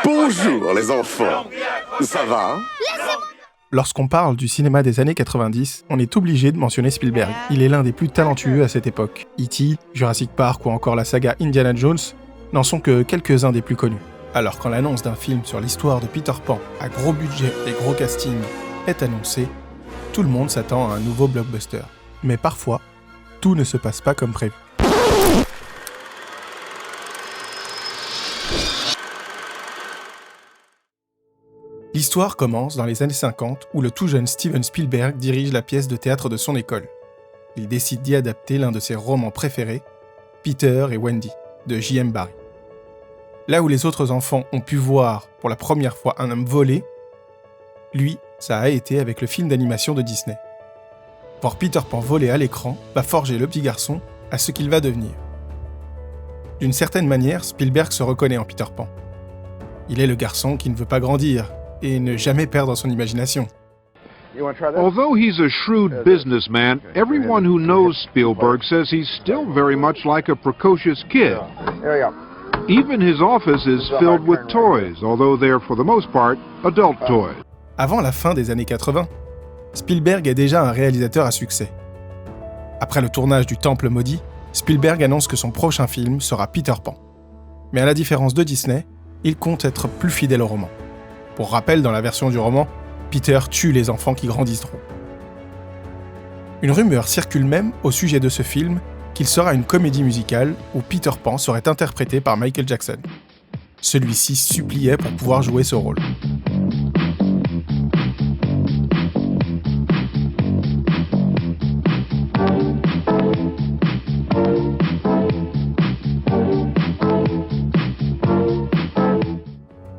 Bonjour les enfants. Ça va? Lorsqu'on parle du cinéma des années 90, on est obligé de mentionner Spielberg. Il est l'un des plus talentueux à cette époque. E.T., Jurassic Park ou encore la saga Indiana Jones n'en sont que quelques-uns des plus connus. Alors quand l'annonce d'un film sur l'histoire de Peter Pan à gros budget et gros casting est annoncée, tout le monde s'attend à un nouveau blockbuster. Mais parfois, tout ne se passe pas comme prévu. L'histoire commence dans les années 50 où le tout jeune Steven Spielberg dirige la pièce de théâtre de son école. Il décide d'y adapter l'un de ses romans préférés, Peter et Wendy, de J.M. Barrie. Là où les autres enfants ont pu voir pour la première fois un homme voler, lui, ça a été avec le film d'animation de Disney. Voir Peter Pan voler à l'écran va forger le petit garçon à ce qu'il va devenir. D'une certaine manière, Spielberg se reconnaît en Peter Pan. Il est le garçon qui ne veut pas grandir et ne jamais perdre son imagination. Although he's a shrewd businessman, everyone who knows Spielberg says he's still very much like a precocious kid. Even his office is filled with toys, although they're for the most part adult toys. Avant la fin des années 80, Spielberg est déjà un réalisateur à succès. Après le tournage du Temple maudit, Spielberg annonce que son prochain film sera Peter Pan. Mais à la différence de Disney, il compte être plus fidèle au roman. Pour rappel, dans la version du roman, Peter tue les enfants qui grandissent trop. Une rumeur circule même au sujet de ce film qu'il sera une comédie musicale où Peter Pan serait interprété par Michael Jackson. Celui-ci suppliait pour pouvoir jouer ce rôle.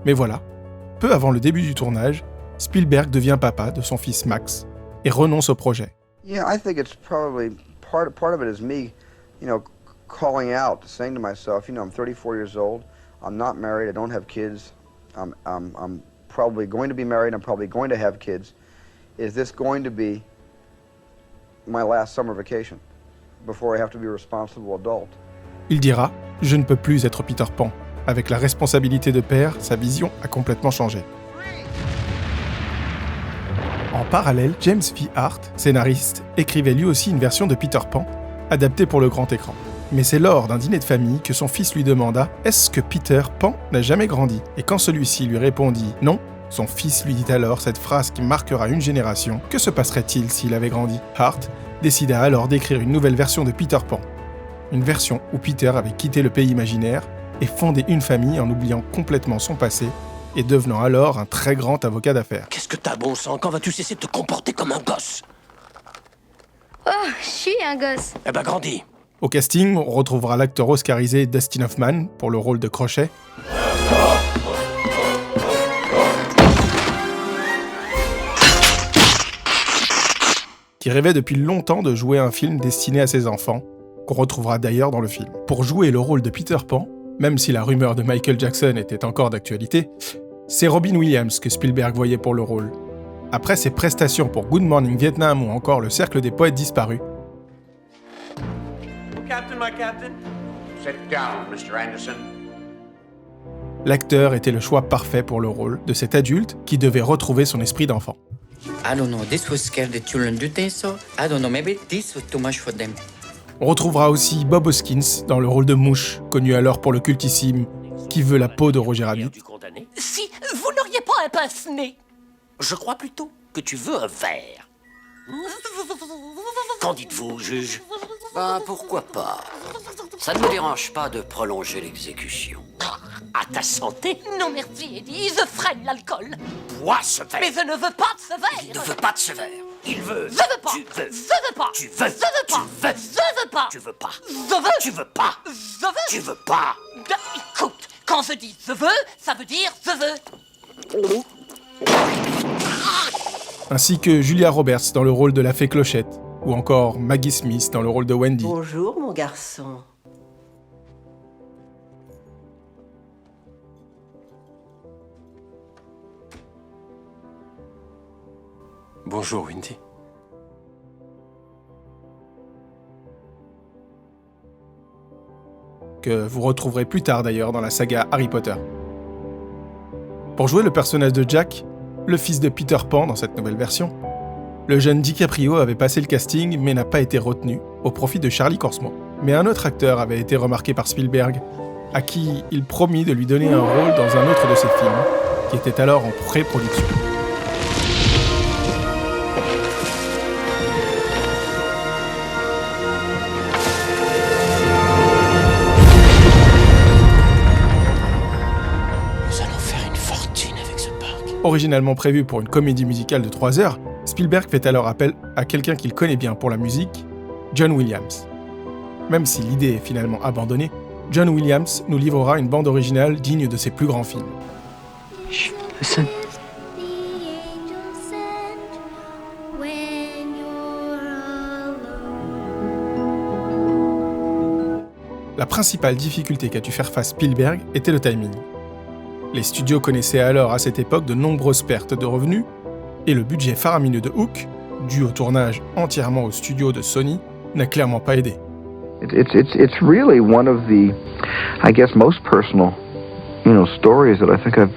Mais voilà, peu avant le début du tournage, Spielberg devient papa de son fils Max et renonce au projet. Yeah, I think it's probably part of it is me, calling out, saying to myself, I'm 34 years old, I'm not married, I don't have kids, I'm probably going to be married, I'm probably going to have kids. Is this going to be my last summer vacation before I have to be a responsible adult? Il dira « Je ne peux plus être Peter Pan ». Avec la responsabilité de père, sa vision a complètement changé. En parallèle, James V. Hart, scénariste, écrivait lui aussi une version de Peter Pan, adaptée pour le grand écran. Mais c'est lors d'un dîner de famille que son fils lui demanda « Est-ce que Peter Pan n'a jamais grandi ?» Et quand celui-ci lui répondit « Non », son fils lui dit alors cette phrase qui marquera une génération. Que se passerait-il s'il avait grandi ? Hart décida alors d'écrire une nouvelle version de Peter Pan. Une version où Peter avait quitté le pays imaginaire et fondé une famille en oubliant complètement son passé et devenant alors un très grand avocat d'affaires. Qu'est-ce que t'as, bon sang? Quand vas-tu cesser de te comporter comme un gosse? Oh, je suis un gosse. Eh ben, grandis. Au casting, on retrouvera l'acteur oscarisé Dustin Hoffman pour le rôle de Crochet. Qui rêvait depuis longtemps de jouer un film destiné à ses enfants, qu'on retrouvera d'ailleurs dans le film. Pour jouer le rôle de Peter Pan, même si la rumeur de Michael Jackson était encore d'actualité, c'est Robin Williams que Spielberg voyait pour le rôle. Après ses prestations pour Good Morning Vietnam ou encore Le Cercle des Poètes Disparus, Captain, my captain. Sit down, Mr. Anderson. l'acteur était le choix parfait pour le rôle de cet adulte qui devait retrouver son esprit d'enfant. I don't know, this would scare the children. Do you think so? I don't know, maybe this was too much for them. On retrouvera aussi Bob Hoskins dans le rôle de Mouche, connu alors pour le cultissime Qui veut la peau de Roger Rabbit. Si vous n'auriez pas un pince-nez, je crois plutôt que tu veux un verre. Qu'en dites-vous, juge? Ben, pourquoi pas? Ça ne me dérange pas de prolonger l'exécution. À ta santé? Non merci, Eddie, je freine l'alcool. Bois ce verre. Mais je ne veux pas de ce verre. Il ne veut pas de ce verre. Il veut. Je veux pas. Tu veux. Je veux pas. Tu veux. Je veux pas. Tu veux. Je veux pas. Tu veux pas. Je veux. Tu veux pas. Je veux. Tu veux pas. Écoute, quand je dis je veux, ça veut dire je veux. Ainsi que Julia Roberts dans le rôle de la fée Clochette, ou encore Maggie Smith dans le rôle de Wendy. Bonjour, mon garçon. Bonjour, Wendy. que vous retrouverez plus tard d'ailleurs dans la saga Harry Potter. Pour jouer le personnage de Jack, le fils de Peter Pan dans cette nouvelle version, le jeune DiCaprio avait passé le casting mais n'a pas été retenu au profit de Charlie Korsmo. Mais un autre acteur avait été remarqué par Spielberg, à qui il promit de lui donner un rôle dans un autre de ses films, qui était alors en pré-production. Nous allons faire une fortune avec ce parc. Originalement prévu pour une comédie musicale de 3 heures, Spielberg fait alors appel à quelqu'un qu'il connaît bien pour la musique, John Williams. Même si l'idée est finalement abandonnée, John Williams nous livrera une bande originale digne de ses plus grands films. Chut, listen. La principale difficulté qu'a dû faire face Spielberg était le timing. Les studios connaissaient alors à cette époque de nombreuses pertes de revenus, et le budget faramineux de Hook, dû au tournage entièrement au studio de Sony, n'a clairement pas aidé. It's really one of the, I guess, most personal, stories that I think I've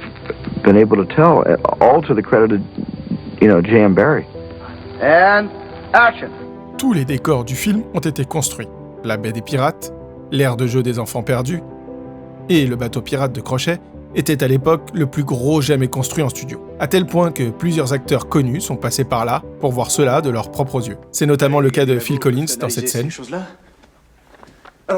been able to tell, all to the credit of, J.M. Barrie. And action. Tous les décors du film ont été construits. La baie des pirates, l'aire de jeu des enfants perdus, et le bateau pirate de Crochet était à l'époque le plus gros jamais construit en studio. À tel point que plusieurs acteurs connus sont passés par là pour voir cela de leurs propres yeux. C'est notamment le cas de Phil Collins dans cette scène.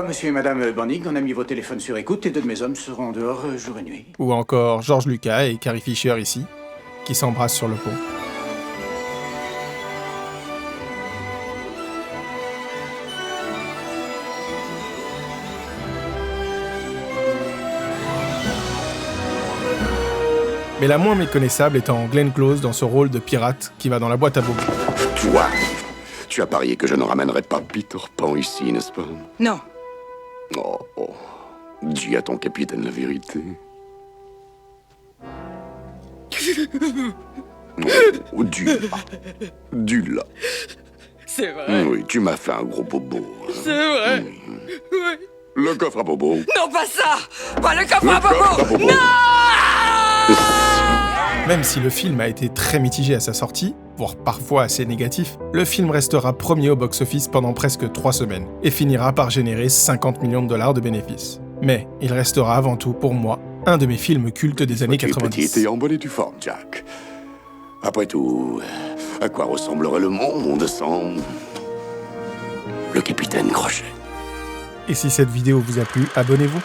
Monsieur et Madame Banning, on a mis vos téléphones sur écoute et 2 de mes hommes seront dehors jour et nuit. Ou encore George Lucas et Carrie Fisher ici, qui s'embrassent sur le pont. Mais la moins méconnaissable étant Glenn Close dans ce rôle de pirate qui va dans la boîte à bobos. Toi, tu as parié que je ne ramènerais pas Peter Pan ici, n'est-ce pas? Non. Oh, dis à ton capitaine la vérité. Oh, dis-la. C'est vrai. Oui, tu m'as fait un gros bobo. C'est vrai. Oui. Le coffre à bobo. Non, pas ça. Pas le coffre à bobo. Non. Même si le film a été très mitigé à sa sortie, voire parfois assez négatif, le film restera premier au box-office pendant presque 3 semaines et finira par générer 50 millions de dollars de bénéfices. Mais il restera avant tout, pour moi, un de mes films cultes des années 90. Tu es petit et en bonne et due forme, Jack. Après tout, à quoi ressemblerait le monde sans le capitaine Crochet? Et si cette vidéo vous a plu, abonnez-vous.